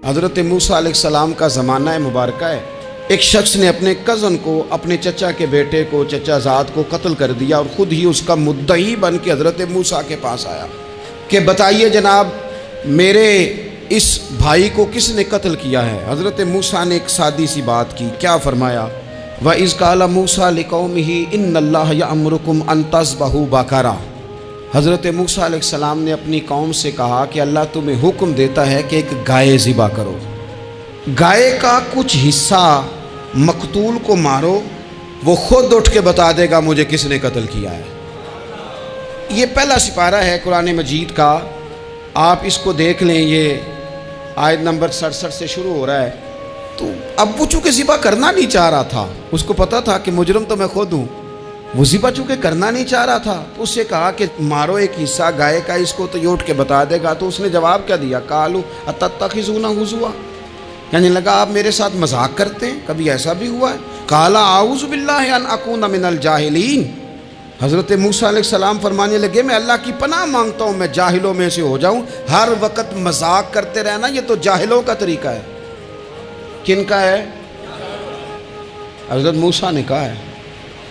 حضرت موسیٰ علیہ السلام کا زمانہ مبارکہ ہے، ایک شخص نے اپنے کزن کو، اپنے چچا کے بیٹے کو، چچا زاد کو قتل کر دیا اور خود ہی اس کا مدعی بن کے حضرت موسیٰ کے پاس آیا کہ بتائیے جناب میرے اس بھائی کو کس نے قتل کیا ہے؟ حضرت موسیٰ نے ایک سادی سی بات کی، کیا فرمایا؟ وَإِذْ قَالَ مُوسَىٰ لِقَوْمِهِ إِنَّ اللَّهَ يَأْمُرُكُمْ أَن تَذْبَحُوا بَقَرَةً۔ حضرت موسیٰ علیہ السلام نے اپنی قوم سے کہا کہ اللہ تمہیں حکم دیتا ہے کہ ایک گائے ذبح کرو، گائے کا کچھ حصہ مقتول کو مارو، وہ خود اٹھ کے بتا دے گا مجھے کس نے قتل کیا ہے۔ یہ پہلا سپارہ ہے قرآن مجید کا، آپ اس کو دیکھ لیں، یہ آیت نمبر 67 سے شروع ہو رہا ہے۔ تو اب وہ چونکہ ذبح کرنا نہیں چاہ رہا تھا، اس کو پتا تھا کہ مجرم تو میں خود ہوں، وہ ذبح چونکہ کرنا نہیں چاہ رہا تھا تو اس سے کہا کہ مارو ایک حصہ گائے کا، اس کو تو یہ اٹھ کے بتا دے گا۔ تو اس نے جواب کیا دیا؟ قالوا اتتخذون ہزوا، یعنی لگا آپ میرے ساتھ مذاق کرتے ہیں، کبھی ایسا بھی ہوا ہے؟ قال اعوذ باللہ ان اکون من الجاہلین، حضرت موسیٰ علیہ السلام فرمانے لگے میں اللہ کی پناہ مانگتا ہوں میں جاہلوں میں سے ہو جاؤں۔ ہر وقت مذاق کرتے رہنا یہ تو جاہلوں کا طریقہ ہے۔ کن کا ہے؟ حضرت موسیٰ نے کہا ہے،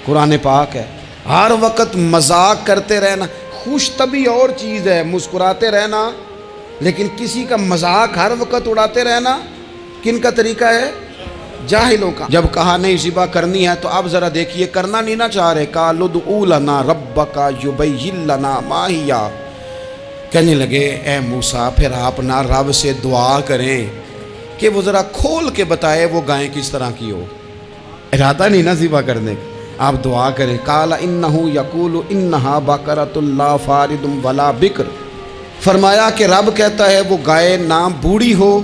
قرآن پاک ہے، ہر وقت مذاق کرتے رہنا، خوش طبعی اور چیز ہے، مسکراتے رہنا، لیکن کسی کا مذاق ہر وقت اڑاتے رہنا کن کا طریقہ ہے؟ جاہلوں کا۔ جب کہا نہیں ذبح کرنی ہے تو اب ذرا دیکھیے کرنا نہیں نہ چاہ رہے، قالوا ادع لنا ربک یبین لنا ما ہی، کہنے لگے اے موسیٰ پھر آپ نہ رب سے دعا کریں کہ وہ ذرا کھول کے بتائے وہ گائیں کس طرح کی ہو، ارادہ نہیں نہ ذبح کرنے کا، آپ دعا کریں۔ قال انہ یقول انہا بقرۃ لا فارض ولا بکر، فرمایا کہ رب کہتا ہے وہ گائے نہ بوڑھی ہو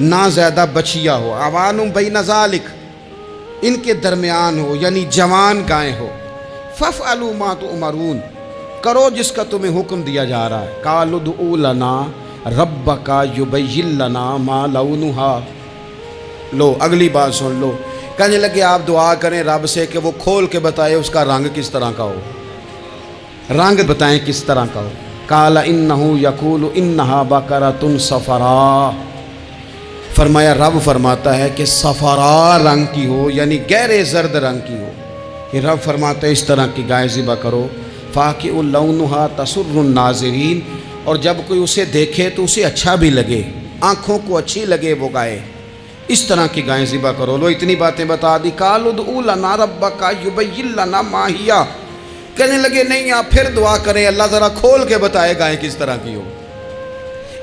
نہ زیادہ بچیا ہو، عوان بین ذالک، ان کے درمیان ہو، یعنی جوان گائے ہو۔ فافعلوا ما تؤمرون، کرو جس کا تمہیں حکم دیا جا رہا ہے۔ قالوا ادع لنا ربک یبین لنا ما لونھا، لو اگلی بات سن لو، کہنے لگے آپ دعا کریں رب سے کہ وہ کھول کے بتائے اس کا رنگ کس طرح کا ہو، رنگ بتائیں کس طرح کا ہو۔ قال انہ یقول انہا بقرۃ صفراء، فرمایا رب فرماتا ہے کہ صفراء رنگ کی ہو، یعنی گہرے زرد رنگ کی ہو، کہ رب فرماتا ہے اس طرح کی گائے ذبح کرو۔ فاقع لونھا تسر الناظرین، اور جب کوئی اسے دیکھے تو اسے اچھا بھی لگے، آنکھوں کو اچھی لگے وہ گائے، اس طرح کی گائیں ذبح کرو۔ لو اتنی باتیں بتا دی۔ قالوا ادع لنا ربک یبین لنا ما ہی، کہنے لگے نہیں آپ پھر دعا کریں اللہ ذرا کھول کے بتائے گائیں کس طرح کی ہو۔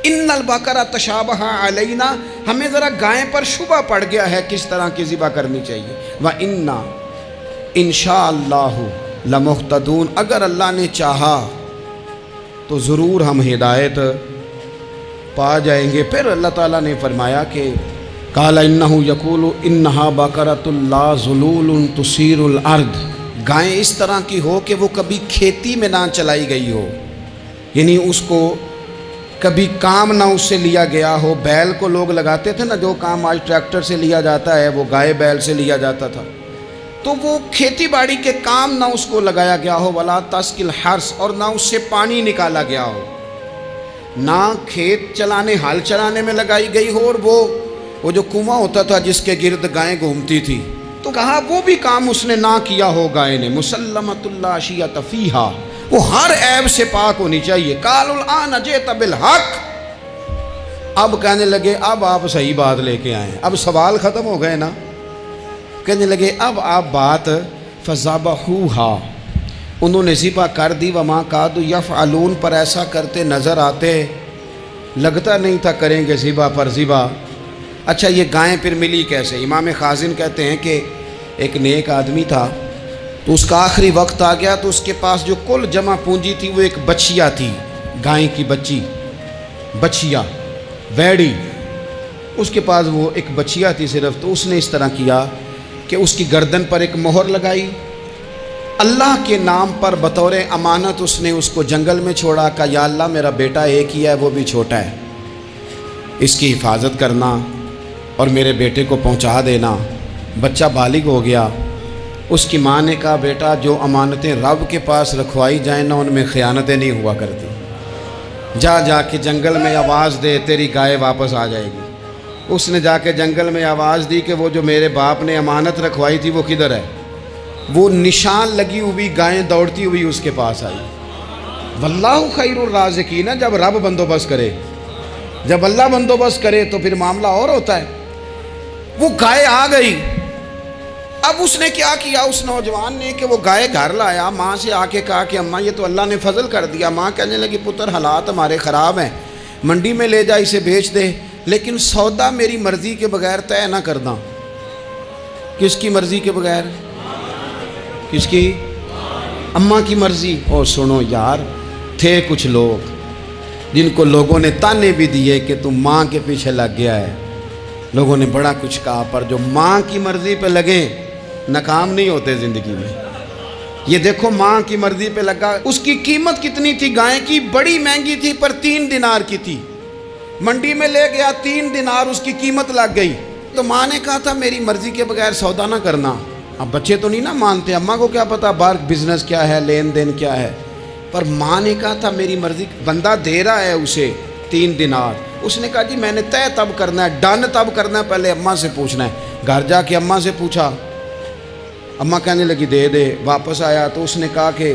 ان البقرۃ تشابہ علینا، ہمیں ذرا گائیں پر شبہ پڑ گیا ہے کس طرح کی ذبح کرنی چاہیے۔ وَإِنَّا انشاءاللہ لمہتدون، اگر اللہ نے چاہا تو ضرور ہم ہدایت پا جائیں گے۔ پھر اللہ تعالیٰ نے فرمایا کہ قال انہ یقول انہا بقرۃ لا ذلول تثیر الارض، گائیں اس طرح کی ہو کہ وہ کبھی کھیتی میں نہ چلائی گئی ہو، یعنی اس کو کبھی کام نہ اس سے لیا گیا ہو۔ بیل کو لوگ لگاتے تھے نا، جو کام آج ٹریکٹر سے لیا جاتا ہے وہ گائے بیل سے لیا جاتا تھا، تو وہ کھیتی باڑی کے کام نہ اس کو لگایا گیا ہو۔ ولا تسقی الحرث، اور نہ اس سے پانی نکالا گیا ہو، نہ کھیت چلانے ہل چلانے میں لگائی گئی ہو، اور وہ جو کنواں ہوتا تھا جس کے گرد گائیں گھومتی تھی، تو کہا وہ بھی کام اس نے نہ کیا ہو گائے نے۔ مسلمۃ لا شیۃ فیہا، وہ ہر عیب سے پاک ہونی چاہیے۔ قالوا الآن جئت بالحق، اب کہنے لگے اب آپ صحیح بات لے کے آئے ہیں، اب سوال ختم ہو گئے نا، کہنے لگے اب آپ بات فذبحوہا، انہوں نے ذبح کر دی۔ وما کادوا یفعلون، پر ایسا کرتے نظر آتے، لگتا نہیں تھا کریں گے ذبح پر ذبح۔ اچھا یہ گائیں پھر ملی کیسے؟ امام خازن کہتے ہیں کہ ایک نیک آدمی تھا، تو اس کا آخری وقت آ گیا تو اس کے پاس جو کل جمع پونجی تھی وہ ایک بچیا تھی، گائیں کی بچی، بچیا ویڑی، اس کے پاس وہ ایک بچیا تھی صرف۔ تو اس نے اس طرح کیا کہ اس کی گردن پر ایک مہر لگائی، اللہ کے نام پر بطور امانت اس نے اس کو جنگل میں چھوڑا، کہا یا اللہ میرا بیٹا ایک ہی ہے وہ بھی چھوٹا ہے، اس کی حفاظت کرنا اور میرے بیٹے کو پہنچا دینا۔ بچہ بالغ ہو گیا، اس کی ماں نے کہا بیٹا جو امانتیں رب کے پاس رکھوائی جائیں نا ان میں خیانتیں نہیں ہوا کرتی، جا کے جنگل میں آواز دے تیری گائے واپس آ جائے گی۔ اس نے جا کے جنگل میں آواز دی کہ وہ جو میرے باپ نے امانت رکھوائی تھی وہ کدھر ہے؟ وہ نشان لگی ہوئی گائیں دوڑتی ہوئی اس کے پاس آئی۔ واللہ خیر الرازقین، جب رب بندوبست کرے، جب اللہ بندوبست کرے تو پھر معاملہ اور ہوتا ہے۔ وہ گائے آ گئی۔ اب اس نے کیا کیا اس نوجوان نے کہ وہ گائے گھر لایا، ماں سے آ کے کہا کہ اماں یہ تو اللہ نے فضل کر دیا۔ ماں کہنے لگی پتر حالات ہمارے خراب ہیں، منڈی میں لے جا اسے بیچ دے، لیکن سودا میری مرضی کے بغیر طے نہ کرنا۔ کس کی مرضی کے بغیر؟ کس کی؟ اماں کی مرضی۔ اور سنو یار، تھے کچھ لوگ جن کو لوگوں نے تانے بھی دیے کہ تم ماں کے پیچھے لگ گیا ہے، لوگوں نے بڑا کچھ کہا، پر جو ماں کی مرضی پہ لگیں ناکام نہیں ہوتے زندگی میں۔ یہ دیکھو ماں کی مرضی پہ لگا۔ اس کی قیمت کتنی تھی گائے کی؟ بڑی مہنگی تھی، پر 3 دینار کی تھی۔ منڈی میں لے گیا، 3 دینار اس کی قیمت لگ گئی۔ تو ماں نے کہا تھا میری مرضی کے بغیر سودا نہ کرنا۔ اب بچے تو نہیں نہ مانتے، اماں کو کیا پتا باہر بزنس کیا ہے، لین دین کیا ہے، پر ماں نے کہا تھا میری مرضی۔ بندہ دے رہا ہے اسے 3 دینار، اس نے کہا جی میں نے طے تب کرنا ہے، ڈن تب کرنا ہے، پہلے اماں سے پوچھنا ہے۔ گھر جا کے اماں سے پوچھا، اماں کہنے لگی دے دے۔ واپس آیا تو اس نے کہا کہ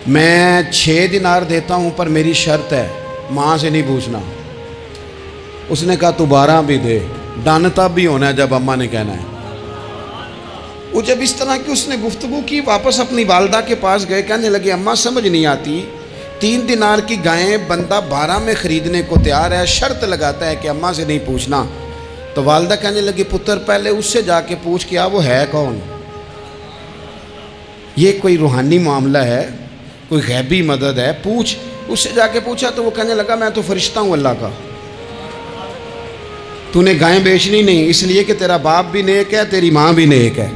میں 6 دینار دیتا ہوں پر میری شرط ہے، ماں سے نہیں پوچھنا۔ اس نے کہا تو 12 بھی دے، ڈن تب بھی ہونا ہے جب اماں نے کہنا ہے۔ وہ جب اس طرح کی اس نے گفتگو کی، واپس اپنی والدہ کے پاس گئے، کہنے لگے اماں سمجھ نہیں آتی، 3 دینار کی گائیں بندہ 12 میں خریدنے کو تیار ہے، شرط لگاتا ہے کہ اماں سے نہیں پوچھنا۔ تو والدہ کہنے لگی پتر پہلے اس سے جا کے پوچھ کیا وہ ہے کون؟ یہ کوئی روحانی معاملہ ہے، کوئی غیبی مدد ہے، پوچھ۔ اس سے جا کے پوچھا تو وہ کہنے لگا میں تو فرشتہ ہوں اللہ کا، تو نے گائیں بیچنی نہیں، اس لیے کہ تیرا باپ بھی نیک ہے، تیری ماں بھی نیک ہے،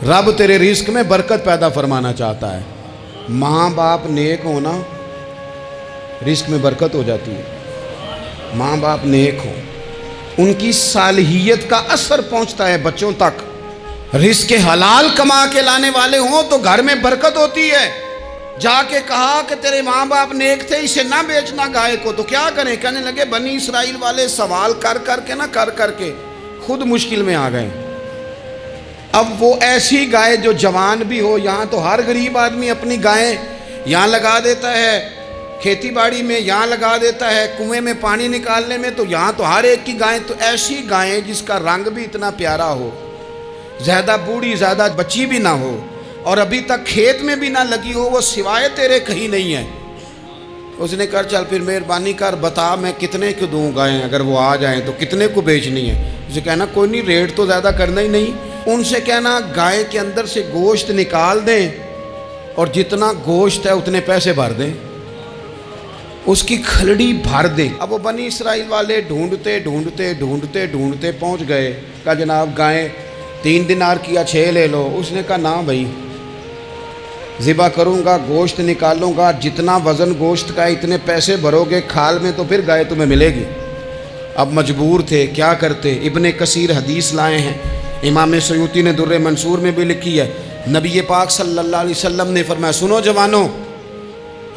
رب تیرے رزق میں برکت پیدا فرمانا چاہتا ہے۔ ماں باپ نیک ہونا رزق میں برکت ہو جاتی ہے۔ ماں باپ نیک ہوں، ان کی صالحیت کا اثر پہنچتا ہے بچوں تک۔ رزق حلال کما کے لانے والے ہوں تو گھر میں برکت ہوتی ہے۔ جا کے کہا کہ تیرے ماں باپ نیک تھے، اسے نہ بیچنا گائے کو، تو کیا کریں؟ کہنے لگے بنی اسرائیل والے سوال کر کر کے خود مشکل میں آ گئے۔ اب وہ ایسی گائے جو جوان بھی ہو، یہاں تو ہر غریب آدمی اپنی گائیں یہاں لگا دیتا ہے، کھیتی باڑی میں یہاں لگا دیتا ہے، کنویں میں پانی نکالنے میں تو یہاں تو ہر ایک کی گائیں، تو ایسی گائیں جس کا رنگ بھی اتنا پیارا ہو، زیادہ بوڑھی زیادہ بچی بھی نہ ہو، اور ابھی تک کھیت میں بھی نہ لگی ہو، وہ سوائے تیرے کہیں نہیں ہے۔ اس نے کہا چل پھر مہربانی کر بتا میں کتنے کو دوں گائیں، اگر وہ آ جائیں تو کتنے کو بیچنی ہے؟ اسے کہنا کوئی نہیں، ریٹ تو زیادہ کرنا ہی نہیں۔ ان سے کہنا گائے کے اندر سے گوشت نکال دیں اور جتنا گوشت ہے اتنے پیسے بھر دیں، اس کی کھلڑی بھر دیں۔ اب وہ بنی اسرائیل والے ڈھونڈتے پہنچ گئے، کہا جناب گائیں 3 دینار کیا 6 لے لو۔ اس نے کہا نہ بھائی، ذبح کروں گا، گوشت نکالوں گا، جتنا وزن گوشت کا اتنے پیسے بھرو گے کھال میں تو پھر گائے تمہیں ملے گی۔ اب مجبور تھے، کیا کرتے؟ ابن کثیر حدیث لائے ہیں، امام سیوطی نے در منصور میں بھی لکھی ہے، نبی پاک صلی اللہ علیہ وسلم نے فرمایا سنو جوانوں،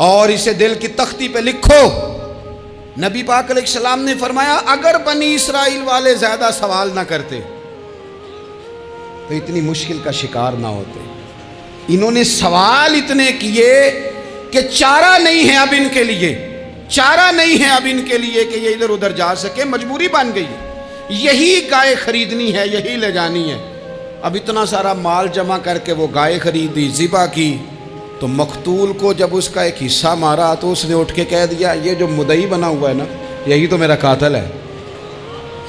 اور اسے دل کی تختی پہ لکھو، نبی پاک علیہ السلام نے فرمایا اگر بنی اسرائیل والے زیادہ سوال نہ کرتے تو اتنی مشکل کا شکار نہ ہوتے۔ انہوں نے سوال اتنے کیے کہ چارہ نہیں ہے اب ان کے لیے، چارہ نہیں ہے اب ان کے لیے کہ یہ ادھر ادھر جا سکے، مجبوری بن گئی ہے، یہی گائے خریدنی ہے، یہی لے جانی ہے۔ اب اتنا سارا مال جمع کر کے وہ گائے خریدی، ذبح کی، تو مقتول کو جب اس کا ایک حصہ مارا تو اس نے اٹھ کے کہہ دیا یہ جو مدعی بنا ہوا ہے نا، یہی تو میرا قاتل ہے،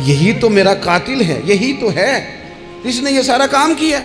یہی تو میرا قاتل ہے، یہی تو ہے، اس نے یہ سارا کام کیا۔